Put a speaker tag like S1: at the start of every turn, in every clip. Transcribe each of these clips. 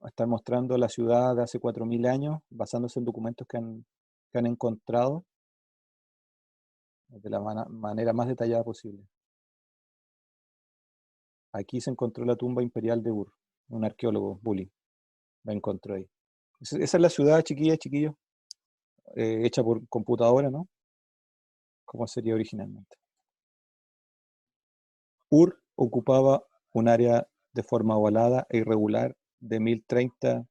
S1: están mostrando la ciudad de hace 4000 años, basándose en documentos que han encontrado de la manera más detallada posible. Aquí se encontró la tumba imperial de Ur, un arqueólogo, Bully, la encontró ahí. Esa es la ciudad, chiquillas, chiquillos, hecha por computadora, ¿no? Como sería originalmente. Ur ocupaba un área de forma ovalada e irregular de 1030.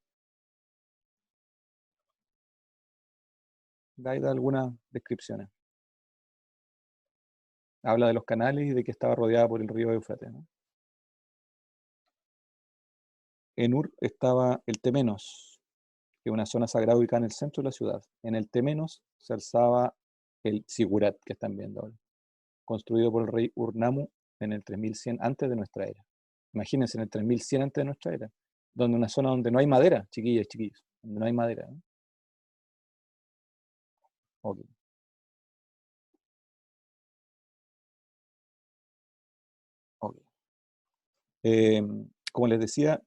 S1: Da algunas descripciones. Habla de los canales y de que estaba rodeada por el río Éufrates, ¿no? En Ur estaba el Temenos, que es una zona sagrada ubicada en el centro de la ciudad. En el Temenos se alzaba el Sigurat, que están viendo ahora, construido por el rey Urnammu en el 3100 antes de nuestra era. Imagínense, en el 3100 antes de nuestra era, donde una zona donde no hay madera, chiquillas y chiquillos, donde no hay madera, ¿no? Ok. Ok. Como les decía,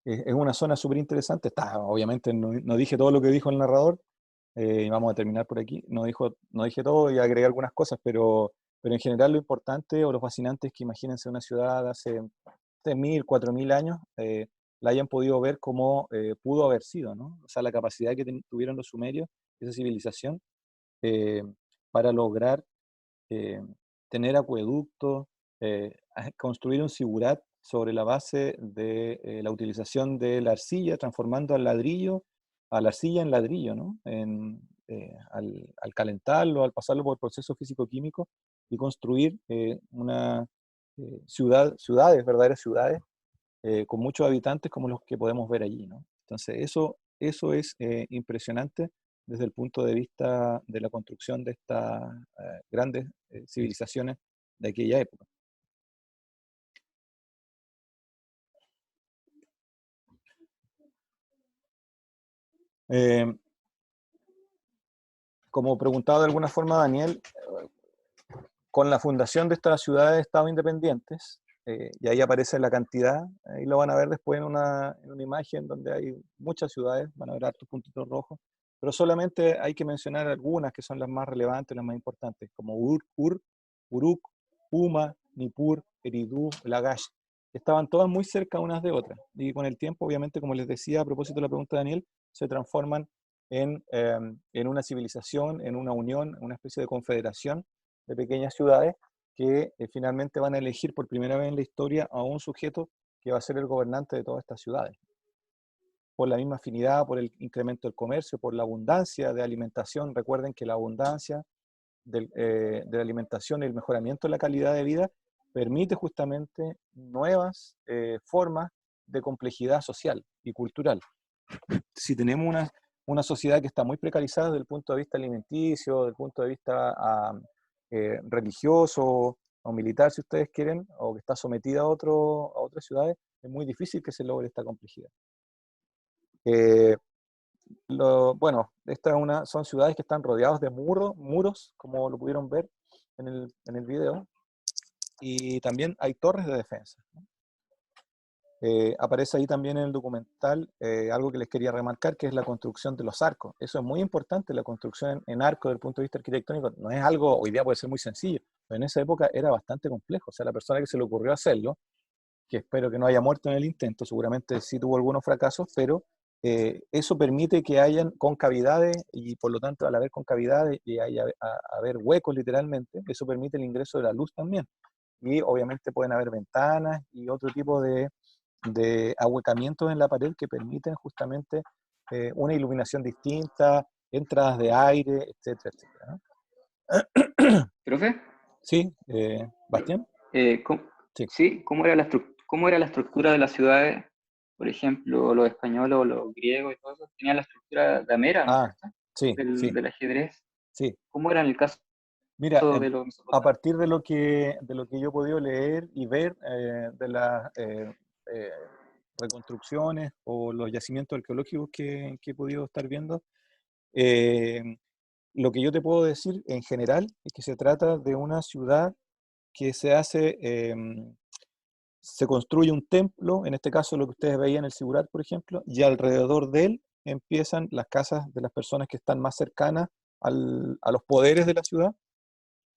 S1: es una zona súper interesante. Obviamente no dije todo lo que dijo el narrador, y vamos a terminar por aquí. No dije todo y agregué algunas cosas, pero en general lo importante o lo fascinante es que imagínense una ciudad de hace 3000, 4000 años, la hayan podido ver como pudo haber sido, ¿no? O sea, la capacidad que tuvieron los sumerios, esa civilización, eh, para lograr eh, tener acueductos, construir un sigurat sobre la base de la utilización de la arcilla, transformando a la arcilla en ladrillo, ¿no? Al calentarlo, al pasarlo por procesos físico-químicos y construir ciudades, verdaderas ciudades, con muchos habitantes como los que podemos ver allí, ¿no? Entonces, eso es impresionante desde el punto de vista de la construcción de estas grandes civilizaciones de aquella época. Eh, Como preguntaba de alguna forma Daniel, con la fundación de estas ciudades de Estado independientes, y ahí aparece la cantidad, ahí lo van a ver después en una imagen donde hay muchas ciudades, van a ver hartos puntitos rojos, pero solamente hay que mencionar algunas que son las más relevantes, las más importantes, como Uruk, Huma, Nippur, Eridu, Lagash, que estaban todas muy cerca unas de otras, y con el tiempo, obviamente, como les decía a propósito de la pregunta de Daniel, se transforman en una civilización, en una unión, una especie de confederación de pequeñas ciudades que finalmente van a elegir por primera vez en la historia a un sujeto que va a ser el gobernante de todas estas ciudades. Por la misma afinidad, por el incremento del comercio, por la abundancia de alimentación. Recuerden que la abundancia de la alimentación y el mejoramiento de la calidad de vida permite justamente nuevas formas de complejidad social y cultural. Si tenemos una sociedad que está muy precarizada desde el punto de vista alimenticio, desde el punto de vista religioso o militar, si ustedes quieren, o que está sometida a otras ciudades, es muy difícil que se logre esta complejidad. Bueno, son ciudades que están rodeadas de muros, como lo pudieron ver en el video, y también hay torres de defensa, ¿no? Aparece ahí también en el documental algo que les quería remarcar, que es la construcción de los arcos. Eso es muy importante, la construcción en arco desde el punto de vista arquitectónico. No es algo, hoy día puede ser muy sencillo, pero en esa época era bastante complejo. O sea, la persona que se le ocurrió hacerlo, que espero que no haya muerto en el intento, seguramente sí tuvo algunos fracasos, pero eso permite que hayan concavidades y por lo tanto al haber concavidades y haber huecos literalmente, eso permite el ingreso de la luz también. Y obviamente pueden haber ventanas y otro tipo de ahuecamientos en la pared que permiten justamente una iluminación distinta, entradas de aire, etcétera, etcétera, ¿no?
S2: ¿Profe?
S1: Sí, Bastián.
S2: Eh, ¿cómo,
S1: Sí.
S2: sí, cómo era la estructura de las ciudades? Por ejemplo, los españoles o los griegos y todo eso tenían la estructura gamera, ¿no es
S1: Ah,
S2: cierto?
S1: sí, sí,
S2: Del ajedrez.
S1: sí.
S2: ¿Cómo era en el caso
S1: Mira,
S2: de los
S1: a
S2: mesopotámicos?
S1: partir de lo que yo he podido leer y ver de las eh, reconstrucciones o los yacimientos arqueológicos que he podido estar viendo, eh, lo que yo te puedo decir en general es que se trata de una ciudad que se construye un templo, en este caso lo que ustedes veían en el Sigurat, por ejemplo, y alrededor de él empiezan las casas de las personas que están más cercanas a los poderes de la ciudad,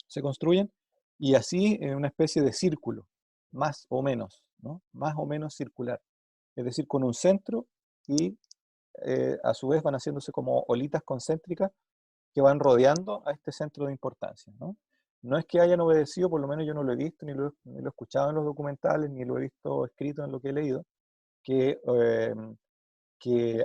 S1: se construyen, y así en una especie de círculo, más o menos, ¿no? Más o menos circular, es decir, con un centro y a su vez van haciéndose como olitas concéntricas que van rodeando a este centro de importancia, ¿no? No es que hayan obedecido, por lo menos yo no lo he visto, ni lo he escuchado en los documentales, ni lo he visto escrito en lo que he leído, que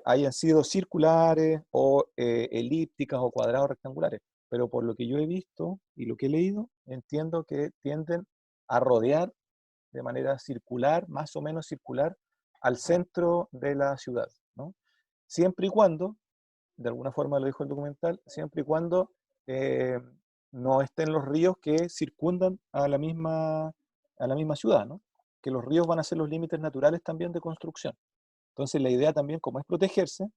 S1: hayan sido circulares o elípticas o cuadrados rectangulares, pero por lo que yo he visto y lo que he leído, entiendo que tienden a rodear de manera circular, más o menos circular, al centro de la ciudad, ¿no? Siempre y cuando, de alguna forma lo dijo el documental, siempre y cuando eh, no estén los ríos que circundan a la misma ciudad, ¿no? Que los ríos van a ser los límites naturales también de construcción. Entonces la idea también, como es protegerse,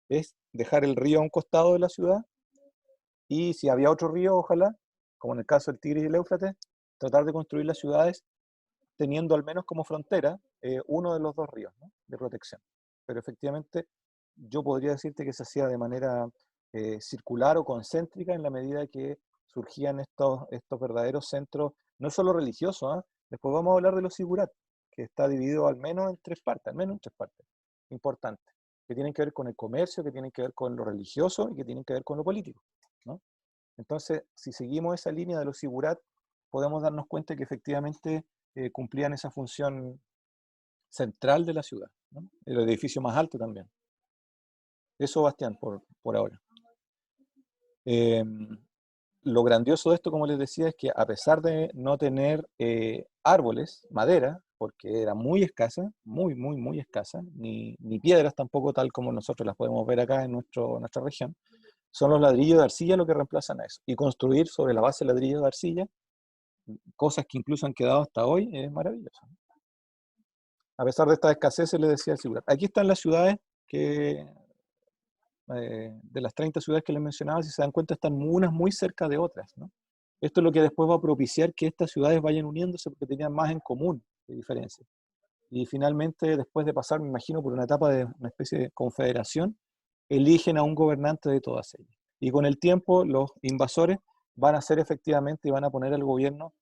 S1: es dejar el río a un costado de la ciudad y si había otro río, ojalá, como en el caso del Tigris y el Éufrates, tratar de construir las ciudades teniendo al menos como frontera uno de los dos ríos, ¿no? De protección. Pero efectivamente yo podría decirte que se hacía de manera circular o concéntrica en la medida que surgían estos verdaderos centros, no solo religiosos, ¿eh? Después vamos a hablar de los sigurat, que está dividido al menos en tres partes, al menos en tres partes importantes, que tienen que ver con el comercio, que tienen que ver con lo religioso y que tienen que ver con lo político, ¿no? Entonces, si seguimos esa línea de los sigurat, podemos darnos cuenta que efectivamente cumplían esa función central de la ciudad, ¿no? El edificio más alto también. Eso, Bastián, por ahora. Eh, lo grandioso de esto, como les decía, es que a pesar de no tener árboles, madera, porque era muy escasa, muy, muy, muy escasa, ni piedras tampoco tal como nosotros las podemos ver acá en nuestra región, son los ladrillos de arcilla lo que reemplazan a eso. Y construir sobre la base de ladrillos de arcilla, cosas que incluso han quedado hasta hoy, es maravilloso. A pesar de esta escasez, se les decía el Sigurat. Aquí están las ciudades que, de las 30 ciudades que les mencionaba, si se dan cuenta, están unas muy cerca de otras, ¿no? Esto es lo que después va a propiciar que estas ciudades vayan uniéndose porque tenían más en común de diferencias. Y finalmente, después de pasar, me imagino, por una etapa de una especie de confederación, eligen a un gobernante de todas ellas. Y con el tiempo, los invasores van a ser efectivamente y van a poner al gobierno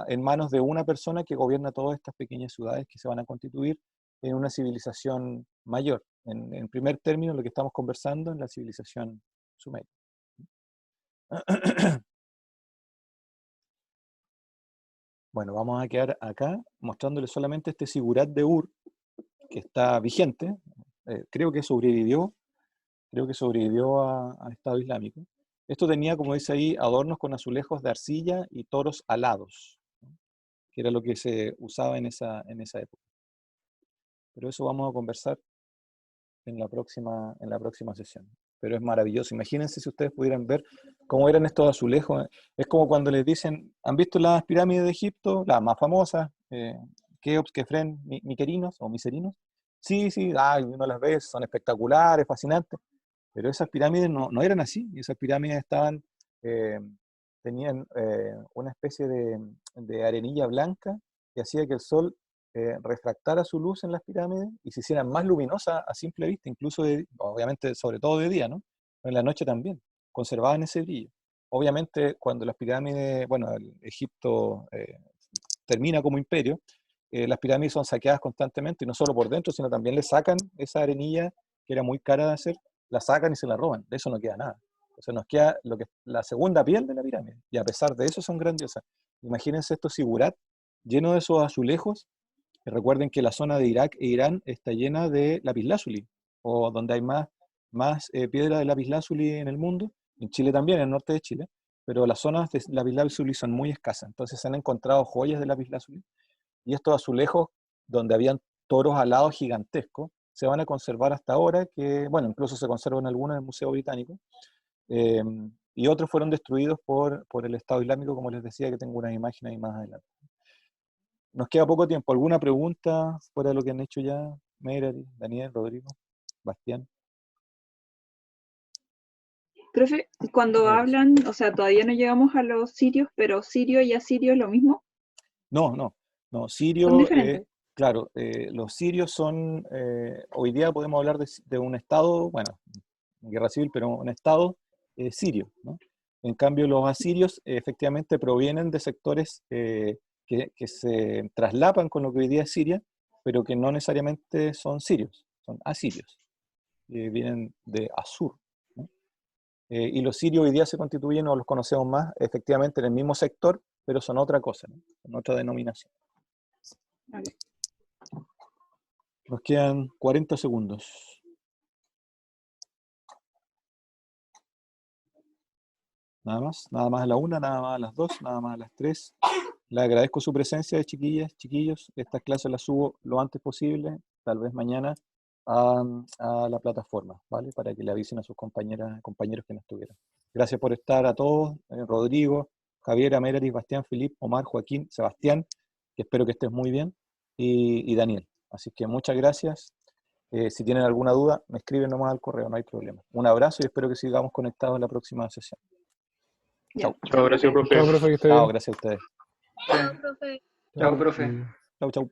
S1: en manos de una persona que gobierna todas estas pequeñas ciudades que se van a constituir en una civilización mayor. En primer término, lo que estamos conversando en la civilización sumeria. Bueno, vamos a quedar acá mostrándoles solamente este Sigurat de Ur, que está vigente. Creo que sobrevivió al Estado Islámico. Esto tenía, como dice ahí, adornos con azulejos de arcilla y toros alados, ¿no? Que era lo que se usaba en esa época. Pero eso vamos a conversar en la próxima sesión. Pero es maravilloso. Imagínense si ustedes pudieran ver cómo eran estos azulejos. Es como cuando les dicen, ¿han visto las pirámides de Egipto? Las más famosas, Keops, Kefren, Miquerinos o Miserinos. Sí, sí, uno las ve, son espectaculares, fascinantes. Pero esas pirámides no eran así. Esas pirámides eh, tenían una especie de arenilla blanca que hacía que el sol refractara su luz en las pirámides y se hicieran más luminosas a simple vista, incluso obviamente sobre todo de día, ¿no? Pero en la noche también, conservaban ese brillo. Obviamente cuando las pirámides, bueno, Egipto termina como imperio, las pirámides son saqueadas constantemente, y no solo por dentro, sino también le sacan esa arenilla que era muy cara de hacer, la sacan y se la roban, de eso no queda nada. O sea, nos queda la segunda piel de la pirámide, y a pesar de eso son grandiosas. Imagínense estos sigurat llenos de esos azulejos. Recuerden que la zona de Irak e Irán está llena de lapislázuli, o donde hay más piedra de lapislázuli en el mundo, en Chile también, en el norte de Chile, pero las zonas de lapislázuli son muy escasas, entonces se han encontrado joyas de lapislázuli, y estos azulejos, donde habían toros alados gigantescos, se van a conservar hasta ahora, que, bueno, incluso se conservan algunos en el Museo Británico, eh, y otros fueron destruidos por el Estado Islámico, como les decía, que tengo unas imágenes ahí más adelante. Nos queda poco tiempo. ¿Alguna pregunta fuera de lo que han hecho ya? Merari, Daniel, Rodrigo, Bastián.
S3: Profe, cuando
S1: Merari.
S3: hablan, o sea, todavía no llegamos a los sirios, pero sirio y asirio es lo mismo.
S1: No. No, sirio,
S3: Son diferentes.
S1: claro, los sirios son, hoy día podemos hablar de un estado, bueno, guerra civil, pero un estado sirio, ¿no? En cambio, los asirios efectivamente provienen de sectores que se traslapan con lo que hoy día es Siria, pero que no necesariamente son sirios, son asirios, vienen de Asur, ¿no? Y los sirios hoy día se constituyen, o los conocemos más, efectivamente en el mismo sector, pero son otra cosa, ¿no? Son otra denominación.
S3: Ok.
S1: Nos quedan 40 segundos. Nada más a la 1, nada más a las 2, nada más a las 3. Le agradezco su presencia, chiquillas, chiquillos. Estas clases las subo lo antes posible, tal vez mañana, a la plataforma, ¿vale? Para que le avisen a sus compañeras, compañeros que no estuvieron. Gracias por estar a todos, Rodrigo, Javier, Améraris, Bastián, Filip, Omar, Joaquín, Sebastián, que espero que estés muy bien, y Daniel. Así que muchas gracias. Si tienen alguna duda, me escriben nomás al correo, no hay problema. Un abrazo y espero que sigamos conectados en la próxima sesión.
S3: Ya.
S1: Chau.
S4: Chao, gracias, profe.
S5: Chao, profe, que esté
S1: Chao,
S5: bien.
S1: gracias a ustedes.
S2: Chao, profe.
S1: Chau, chau.